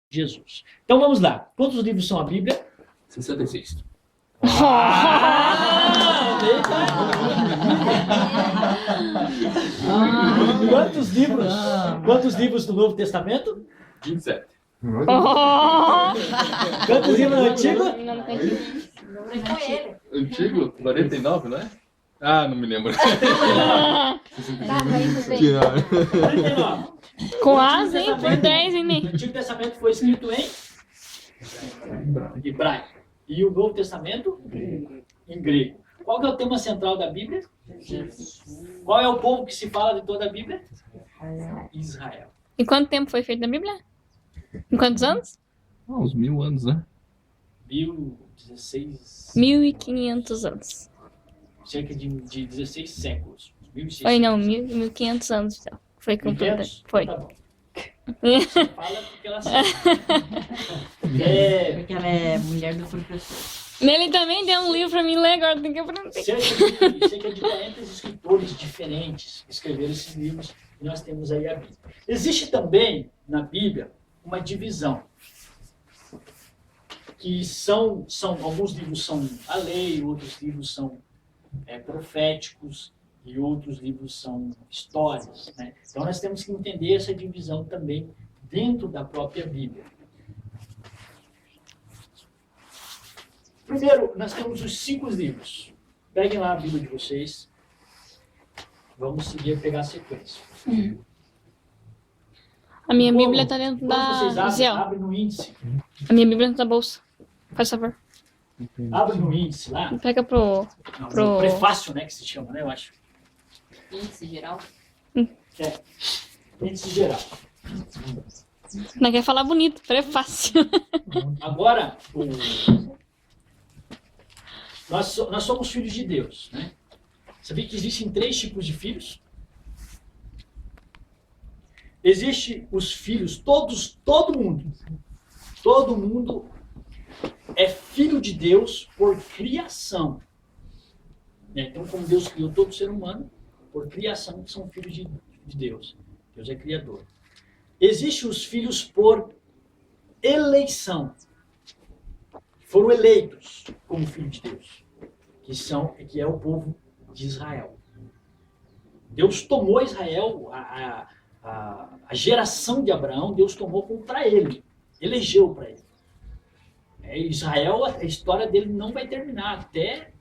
Jesus. Então vamos lá. Quantos livros são a Bíblia? 66. Quantos livros do Novo Testamento? 27. Quantos livros do Antigo? Antigo? 49, não é? Ah, não me lembro. 39. Quase, hein? Por 10, hein, O Ney? Antigo Testamento foi escrito em hebraico. E o Novo Testamento? Em grego. Qual que é o tema central da Bíblia? Qual é o povo que se fala de toda a Bíblia? Israel. Em quanto tempo foi feita a Bíblia? Em quantos anos? Uns 1000 anos, né? 1016... 1500 anos. Cerca de 16 séculos. 1600. Foi não, 1500 anos. Então. Foi completa. 1500? Foi. Tá bom. Você fala porque ela sabe. Porque ela é mulher do professor. Ele também deu um livro pra mim ler agora, tem que aprender. Cerca de 40 escritores diferentes escreveram esses livros e nós temos aí a Bíblia. Existe também na Bíblia uma divisão que são alguns livros são a lei, outros livros são proféticos e outros livros são histórias, né? Então nós temos que entender essa divisão também dentro da própria Bíblia. Primeiro, nós temos os 5 livros. Peguem lá a Bíblia de vocês. Vamos seguir pegar a sequência. A minha Bíblia tá dentro Quando vocês da Zé. abrem no índice. A minha Bíblia tá na bolsa. Faz favor. Abre no índice lá. Pega pro... No prefácio, né, que se chama, né, eu acho. Índice geral? Índice geral. Não quer falar bonito, prefácio. Agora, nós somos filhos de Deus, né? Sabia que existem 3 tipos de filhos? Existem os filhos, todo mundo é filho de Deus por criação. Então, como Deus criou todo ser humano, por criação, são filhos de Deus. Deus é criador. Existem os filhos por eleição. Foram eleitos como filho de Deus, que é o povo de Israel. Deus tomou Israel, a geração de Abraão, Deus tomou para ele, elegeu para ele. Israel, a história dele não vai terminar até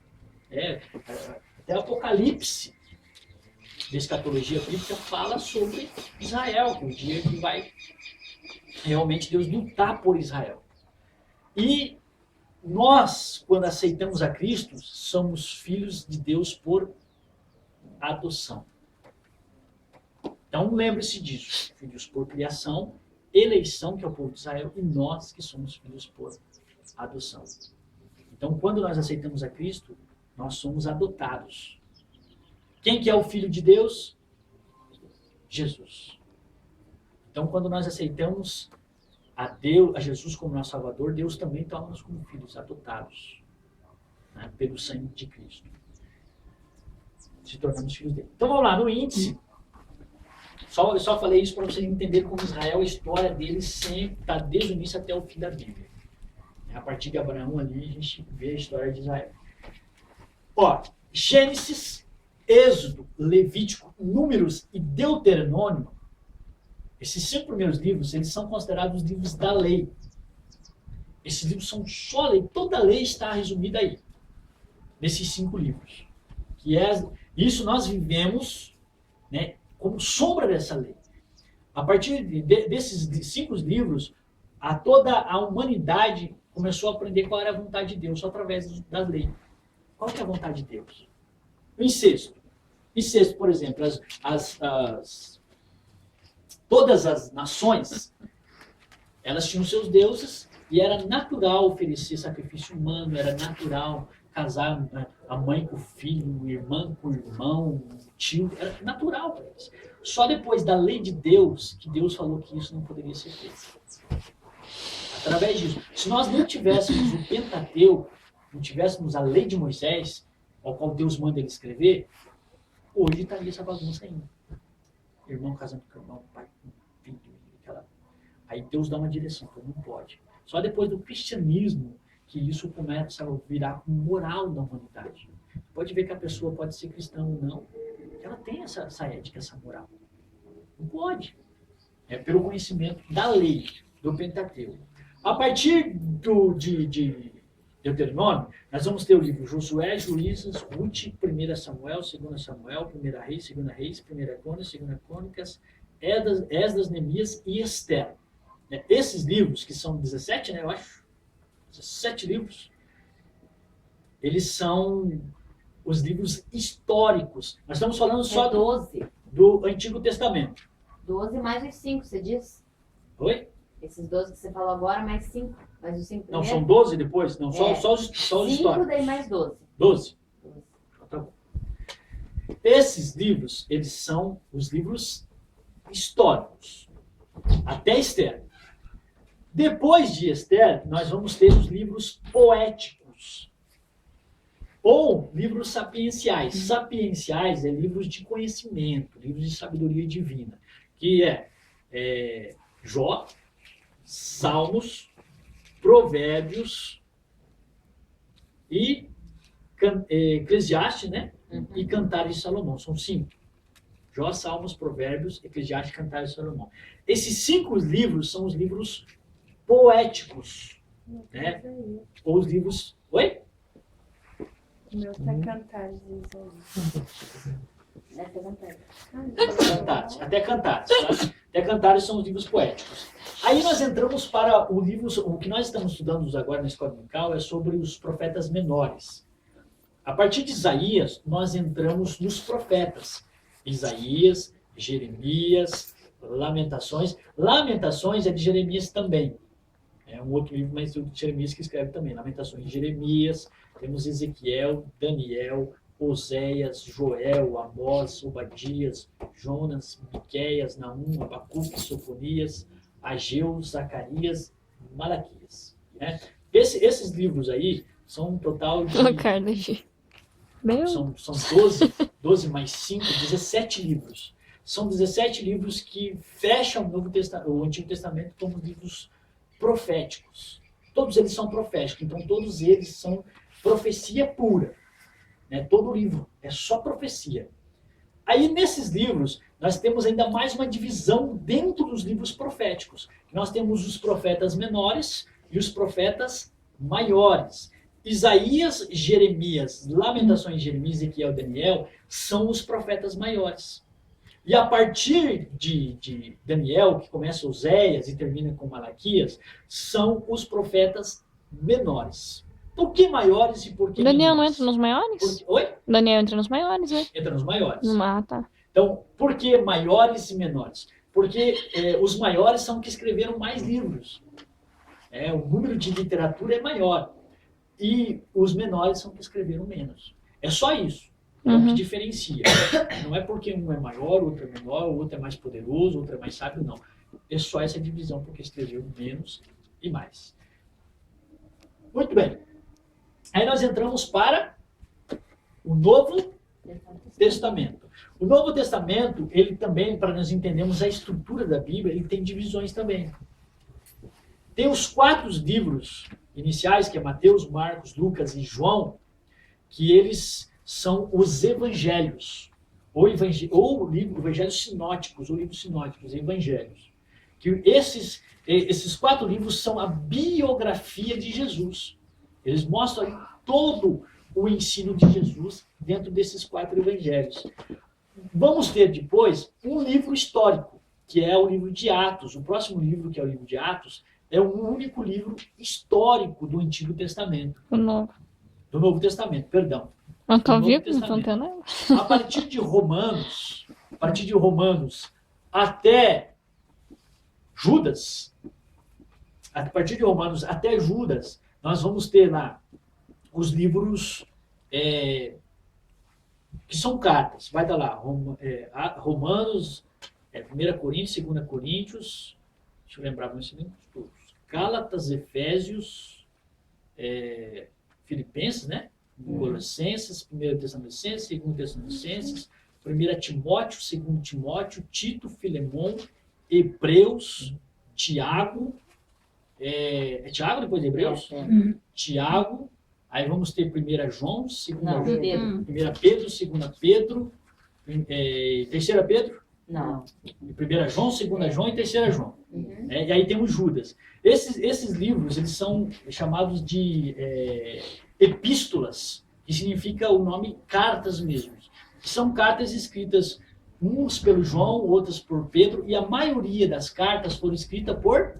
Apocalipse. A escatologia bíblica fala sobre Israel, que é o dia que vai realmente Deus lutar por Israel. E nós, quando aceitamos a Cristo, somos filhos de Deus por adoção. Então lembre-se disso. Filhos por criação, eleição, que é o povo de Israel, e nós que somos filhos por adoção. Então, quando nós aceitamos a Cristo, nós somos adotados. Quem que é o Filho de Deus? Jesus. Então, quando nós aceitamos a Jesus como nosso Salvador, Deus também toma-nos como filhos adotados, né, pelo sangue de Cristo. Se tornamos filhos dele. Então, vamos lá, no índice. Eu só falei isso para vocês entenderem como Israel, a história dele sempre está desde o início até o fim da Bíblia. A partir de Abraão ali, a gente vê a história de Israel. Gênesis, Êxodo, Levítico, Números e Deuteronômio, esses 5 primeiros livros, eles são considerados os livros da lei. Esses livros são só lei, toda a lei está resumida aí, nesses 5 livros. Isso nós vivemos, né, como sombra dessa lei. A partir desses 5 livros, toda a humanidade começou a aprender qual era a vontade de Deus, só através da lei. Qual que é a vontade de Deus? O incesto. Incesto, por exemplo, todas as nações, elas tinham seus deuses e era natural oferecer sacrifício humano, era natural casar a mãe com o filho, a irmã com o irmão, o tio, era natural para eles. Só depois da lei de Deus, que Deus falou que isso não poderia ser feito. Através disso, se nós não tivéssemos o Pentateuco, não tivéssemos a lei de Moisés, ao qual Deus manda ele escrever, hoje estaria essa bagunça ainda. Irmão casando com irmão, pai com filho, Aí Deus dá uma direção, então não pode. Só depois do cristianismo que isso começa a virar moral da humanidade. Pode ver que a pessoa pode ser cristã ou não. Ela tem essa ética, essa moral. Não pode. É pelo conhecimento da lei, do Pentateuco. A partir de Deuteronômio, nós vamos ter o livro Josué, Juízes, Ruth, 1 Samuel, 2 Samuel, 1 Reis, 2 Reis, 1 Crônicas, 2 Crônicas, Esdras, Neemias e Esther. Esses livros, que são 17, né, eu acho, 17 livros, eles são os livros históricos. Nós estamos falando só 12. do Antigo Testamento. 12 mais os 5, você diz? Oi? Esses 12 que você falou agora, mais 5. Mais os 5 Não, primeiro? são 12 depois? Não, só os 5, históricos. daí mais 12. 12. Tá bom. Esses livros, eles são os livros históricos. Até Esther. Depois de Esther, nós vamos ter os livros poéticos. Ou livros sapienciais. Sapienciais é livros de conhecimento, livros de sabedoria divina. Que é Jó, Salmos, Provérbios e Eclesiastes, né? E Cantares de Salomão. São 5. Jó, Salmos, Provérbios, Eclesiastes, Cantares de Salomão. Esses 5 livros são os livros poéticos, né? Ou os livros... Oi? O meu tá Cantares de Isaías. Essa é Cantares. Cantares. Até Cantares. Tá? Até Cantares são os livros poéticos. Aí nós entramos para o livro... O que nós estamos estudando agora na escola dominical é sobre os profetas menores. A partir de Isaías, nós entramos nos profetas. Isaías, Jeremias, Lamentações. Lamentações é de Jeremias também. É um outro livro, mas o de Jeremias que escreve também. Lamentações de Jeremias. Temos Ezequiel, Daniel, Oséias, Joel, Amós, Obadias, Jonas, Miqueias, Naum, Abacuque, Sofonias, Ageu, Zacarias, Malaquias. Né? Esses livros aí são um total de... Carla G. Meu. São 12 mais 5, 17 livros. São 17 livros que fecham o Antigo Testamento como livros proféticos. Todos eles são proféticos, então todos eles são profecia pura. Né? Todo livro é só profecia. Aí nesses livros, nós temos ainda mais uma divisão dentro dos livros proféticos. Nós temos os profetas menores e os profetas maiores. Isaías, Jeremias, Lamentações, Jeremias, Ezequiel, Daniel são os profetas maiores. E a partir de Daniel, que começa Oséias e termina com Malaquias, são os profetas menores. Por que maiores e por que Daniel não menores? entra nos maiores? Oi? Daniel entra nos maiores, né? Entra nos maiores. Ah, tá. Então, por que maiores e menores? Porque os maiores são que escreveram mais livros. O número de literatura é maior. E os menores são que escreveram menos. É só isso. É o que diferencia. Não é porque um é maior, outro é menor, outro é mais poderoso, outro é mais sábio, não. É só essa divisão, porque escreveu menos e mais. Muito bem. Aí nós entramos para o Novo Testamento. O Novo Testamento, ele também, para nós entendermos a estrutura da Bíblia, ele tem divisões também. Tem os 4 livros iniciais, que é Mateus, Marcos, Lucas e João, que eles são os evangelhos, ou evangelhos sinóticos, ou livros sinóticos, evangelhos. Que esses 4 livros são a biografia de Jesus. Eles mostram todo o ensino de Jesus dentro desses 4 evangelhos. Vamos ter depois um livro histórico, que é o livro de Atos. O próximo livro, que é o livro de Atos, é o único livro histórico do Antigo Testamento. O novo. Do Novo Testamento, perdão. Eu tô Do Novo vivo, não tô Testamento. entendendo. A partir de Romanos até Judas, nós vamos ter lá os livros que são cartas. Vai dar lá, Romanos, 1 Coríntios, 2 Coríntios, deixa eu lembrar, vamos ensinar todos. Gálatas, Efésios, Filipenses, né? Colossenses, 1 Tessalonicenses, 2 Tessalonicenses, 1 Timóteo, 2 Timóteo, Tito, Filemão, Hebreus, Tiago, é Tiago depois de Hebreus? Tiago, aí vamos ter 1 João, 2 Não, João, Pedro. 1 Pedro, 2 Pedro, 3 Pedro, Não. 1 João, 2 João e 3 João. Uhum. E aí temos Judas. Esses livros, eles são chamados de epístolas, que significa o nome cartas mesmo. São cartas escritas uns pelo João, outras por Pedro, e a maioria das cartas foram escritas por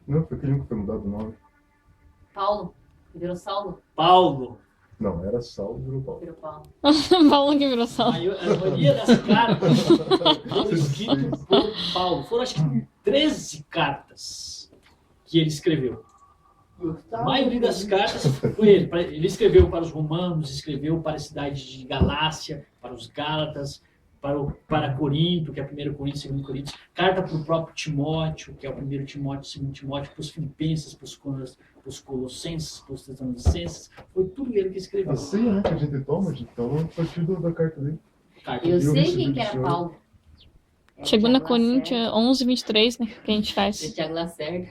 Não, foi aquele um que foi mudado o nome. Paulo. Virou Saulo? Paulo. Não, era Saulo e virou Paulo. Virou Paulo. Paulo que virou A sal. maioria das cartas foram escritas por Paulo. Foram acho que 13 cartas que ele escreveu. A maioria das cartas foi ele. Ele escreveu para os romanos, escreveu para a cidade de Galácia, para os Gálatas, para Corinto, que é 1 Coríntios, 2 Coríntios, carta para o próprio Timóteo, que é o 1 Timóteo, 2 Timóteo, para os Filipenses, para os Colossenses, para os Tessalonicenses, foi tudo ele que escreveu. A ceia, né, que a gente toma, então, a partir da carta dele. Carta Eu de- sei recebi quem do que era senhor. Paulo. É o Segunda Thiago Coríntios 11, 23, né? Que a gente Lacerda. faz. O Thiago Lacerda.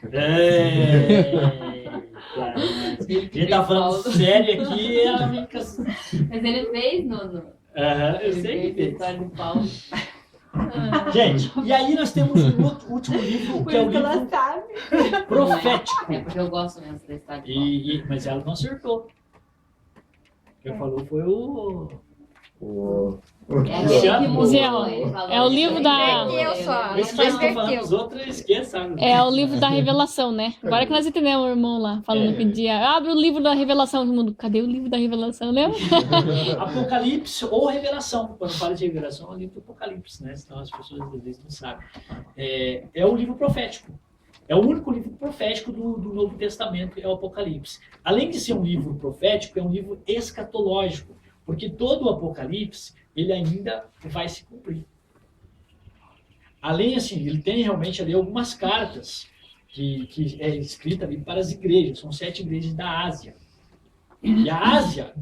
Claro. Ele tá falando sério aqui, ela fica. Mas ele fez no Aham, eu ele sei fez que a fez. história do Paulo. Gente, e aí nós temos um último livro, que é o Porque ela livro sabe. profético. É porque eu gosto mesmo da história do Paulo. Mas ela não acertou. Quem falou foi o. O... É aquele que Luciano. mudou. Ele falou É o isso livro aí. da- Eu só. Esse Não que eu tô falando, inverteu. os outros esqueçam. É o livro da revelação, né? Agora que nós entendemos o irmão lá, falando que dia. Abre o livro da revelação do mundo. Cadê o livro da revelação, lembra? Apocalipse ou Revelação. Quando fala de Revelação, é o livro do Apocalipse, né? Senão as pessoas às vezes não sabem. É o livro profético. É o único livro profético do Novo Testamento, é o Apocalipse. Além de ser um livro profético, é um livro escatológico, porque todo o Apocalipse, ele ainda vai se cumprir. Além, assim, ele tem realmente ali algumas cartas que é escrita ali para as igrejas, são 7 igrejas da Ásia. E a Ásia,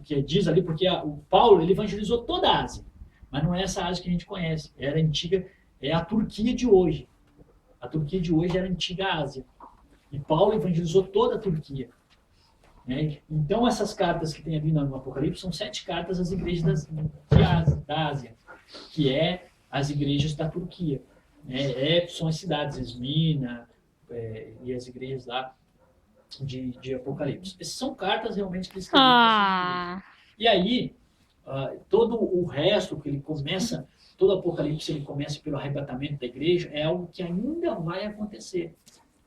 que diz ali, porque o Paulo, ele evangelizou toda a Ásia, mas não é essa Ásia que a gente conhece, era antiga, é a Turquia de hoje. A Turquia de hoje era a antiga Ásia. E Paulo evangelizou toda a Turquia. Né? Então, essas cartas que tem ali no Apocalipse são 7 cartas às igrejas da Ásia, que é as igrejas da Turquia. Né? São as cidades, Esmina e as igrejas lá de Apocalipse. Essas são cartas realmente que ele escreveu. E aí, todo o resto que ele começa, todo Apocalipse ele começa pelo arrebatamento da igreja, é algo que ainda vai acontecer.